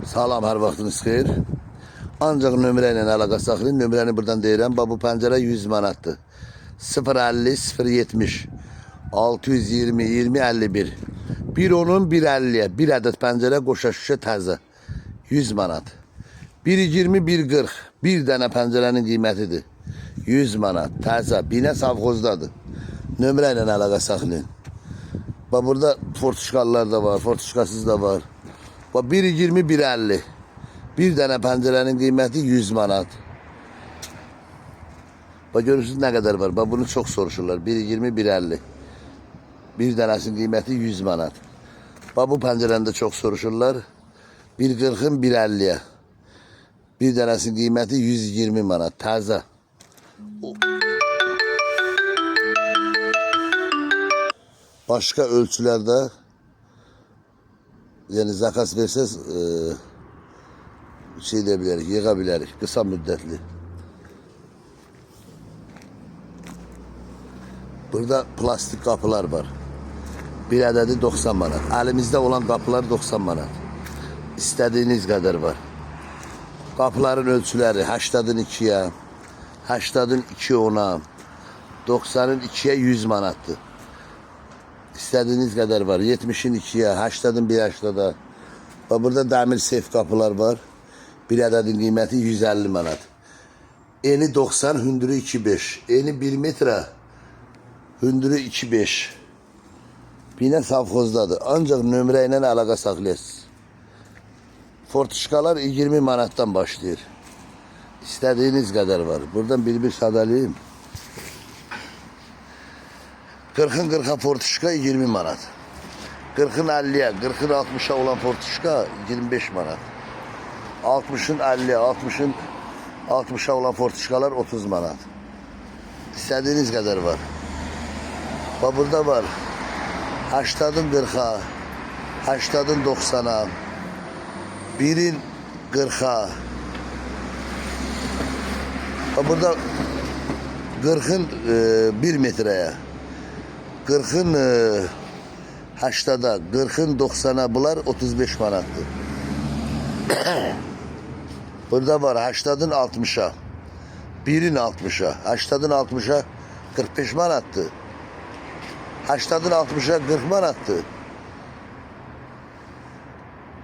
Salam, hər vaxtınız xeyir. Ancaq nömrə ilə əlaqə saxlayın. Nömrəni buradan deyirəm. Bu pəncərə 100 manatdır. 050 070 620 20 51. Bir onun 150'ye. Bir ədəd pəncərə qoşa şüşə təzə. 100 manat. 120 140. Bir dənə pəncərənin qiymətidir. 100 manat. Təzə. Binə savxozdadır. Nömrə ilə əlaqə saxlayın. Bax burada fortuşkalılar da var, fortuşkasız da var. Bax 120 150. Bir dənə pəncərənin qiyməti 100 manat. Bax görürsünüz nə qədər var. Bax bunu çox soruşurlar. 120 150. Bir dənəsinin qiyməti 100 manat. Bax bu pəncərəni də çox soruşurlar. 140'ın 150'ye. Bir dənəsinin qiyməti 120 manat. Təzə. Başka ölçülerde yani zakas verseniz şey diyebilirik, yığabilirik. Kısa müddetli. Burada plastik kapılar var. Bir adedi 90 manat. Elimizde olan kapılar 90 manat. İstediğiniz kadar var. Kapıların ölçüleri 80'ın 2'ye, 80'ın 2 10'a, 90'ın 2'ye 100 manattır. İstediğiniz kadar var. 70'in 2'ye, 80'ın 1 80'da. Burada demir sef kapılar var. Bir adedin qiyməti 150 manat. Eni 90, hündürü 2.5. Eni 1 metre, hündürü 2.5. Binə savxozdadır. Ancaq nömrə ilə əlaqə saxlayasınız. Fortuşkalar 20 manattan başlayır. İstediğiniz kadar var. Buradan bir sadalayayım. 40'ın 40'a fortuşka 20 manat. 40'ın 50'ye, 40'ın 60'a olan fortuşka 25 manat. 60'ın 50'ye, 60'ın 60'a olan fortuşkalar 30 manat. İstediğiniz kadar var. Bak burada var. 80'ın 40'a, 80'ın 90'a, 1'in 40'a. Bak burada 40'ın 1 metreye. 40'ın 80'a, 40'ın 90'a bunlar 35 manattır. Burada var 80'ın 60'a, 1'in 60'a, 80'ın 60'a 45 manattır. 80'ın 60'a 40 manattır.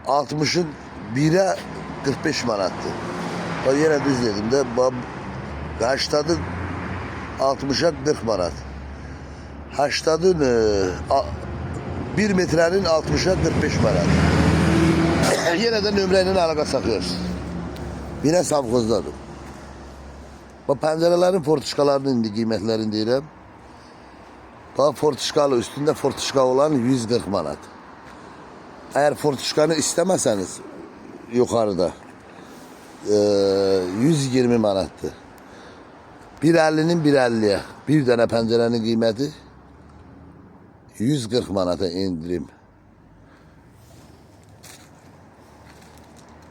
60'ın 1'e 45 manattır. Bak yine düz dedim de 80'ın 60'a 40 manat. 80'ın 1 metrenin 60'a 45 manat. Yine de nömrənin əlaqə saxlıyoruz. Yine savxozdadır. Bak pəncərələrin fortuşkalarının indi qiymətlərini deyirəm. Bak fortuşkalı üstünde fortuşka olan 140 manat. Eğer fortuşkanı istemezseniz yukarıda 120 manattır. 150'nin 150'ye. Bir tane pəncərənin qiyməti 140 manata indirim.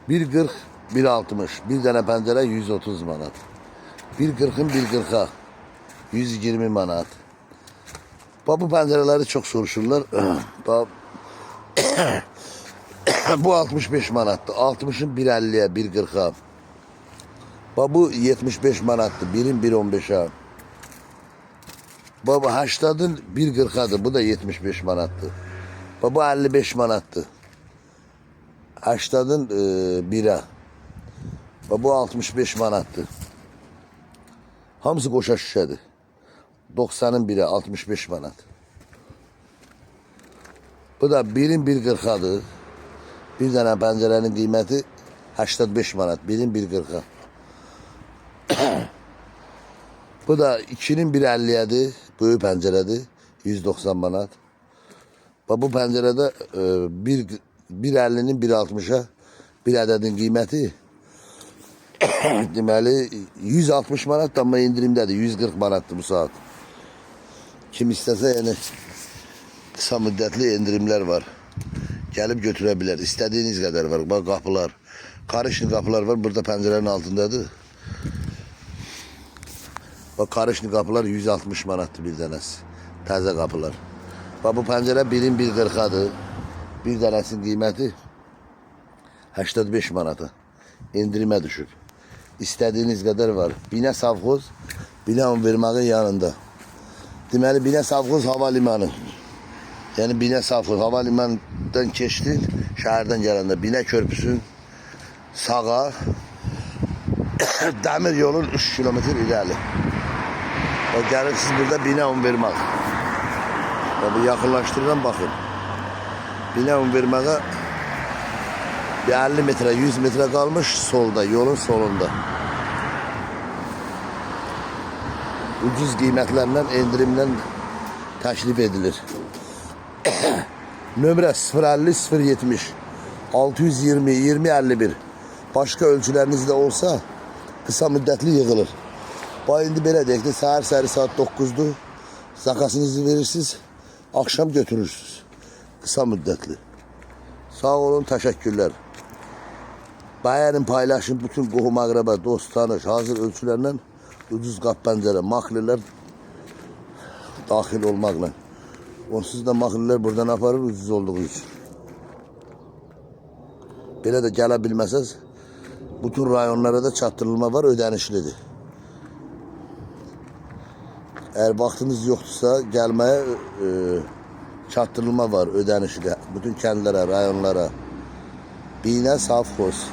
140 160. Bir tane pəncərə 130 manat. 140'ın 140'a 120 manat. Bu pəncərələri çox soruşurlar. Bu 65 manatdır. 60'ın 150'ye 140'a. Bu 75 manattır. 1'in 1.15'a. Bu 80'ın 1.40'adır. Bu da 75 manattır. Bu 55 manattır. 80'ın 1'e. Bu 65 manattır. Hamısı qoşa şüşədir. 90'ın 1'e 65 manat. Bu da 1'in 1.40'adır. Bir dənə pəncərənin qiyməti 85 manat. 1'in 1.40'a. Bu da 2'nin 1.50'yedir. Böyük pəncərədir. 190 manat. Bu pəncərədə 1.50'nin 1.60'a bir ədədin qiyməti deməli 160 manat, amma indirimdədir. 140 manatdır bu saat. Kim istəsə yəni kısa müddətli indirimlər var. Gəlib götürə bilər. İstədiyiniz qədər var. Bak qapılar. Karışlı kapılar var. Burada pəncərənin altındadır. Bak karışlı kapılar 160 manatdır bir dənəsi. Təzə kapılar. Bak bu pəncərə 1'in 1.40'adır. Bir dənəsinin qiyməti 85 manata. İndirime düşüb. İstədiyiniz qədər var. Binə Savxoz, Binə Univermağın yanında. Deməli, Binə Savxoz hava limanı. Yəni Binə Savxoz hava limanından keçdin, şəhərdən gələndə Binə körpüsün sağa, dəmir yolun 3 kilometr irəli. O gəlirsiniz burada Binə Univermağ. Bir yaxınlaşdırıram, baxın. Binə Univermağ'a bir 50 metre, 100 metre kalmış solda, yolun solunda. Ucuz qiymətlərlə, endirimlə təklif edilir. Nömrə 050 070 620 2051. Başka ölçüləriniz də olsa kısa müddətli yığılır. Bax indi belə deyək də, səhər saat 9'dur. Zakasınızı verirsiniz, akşam götürürsünüz. Kısa müddətli. Sağ olun, təşəkkürlər. Bəyənin, paylaşın, bütün qohum əqrəbə, dost, tanış, hazır ölçülərlə ucuz qap pəncərə, maklilər daxil olmaqla. Onsuz da maklilər buradan aparır ucuz olduğu üçün. Belə də gələ bilməsəz, bütün rayonlara da çatdırılma var, ödənişlidir. Eğer vaxtınız yoxdursa, gəlməyə çatdırılma var, ödənişli. Bütün kəndlərə, rayonlara. Binə Savxoz.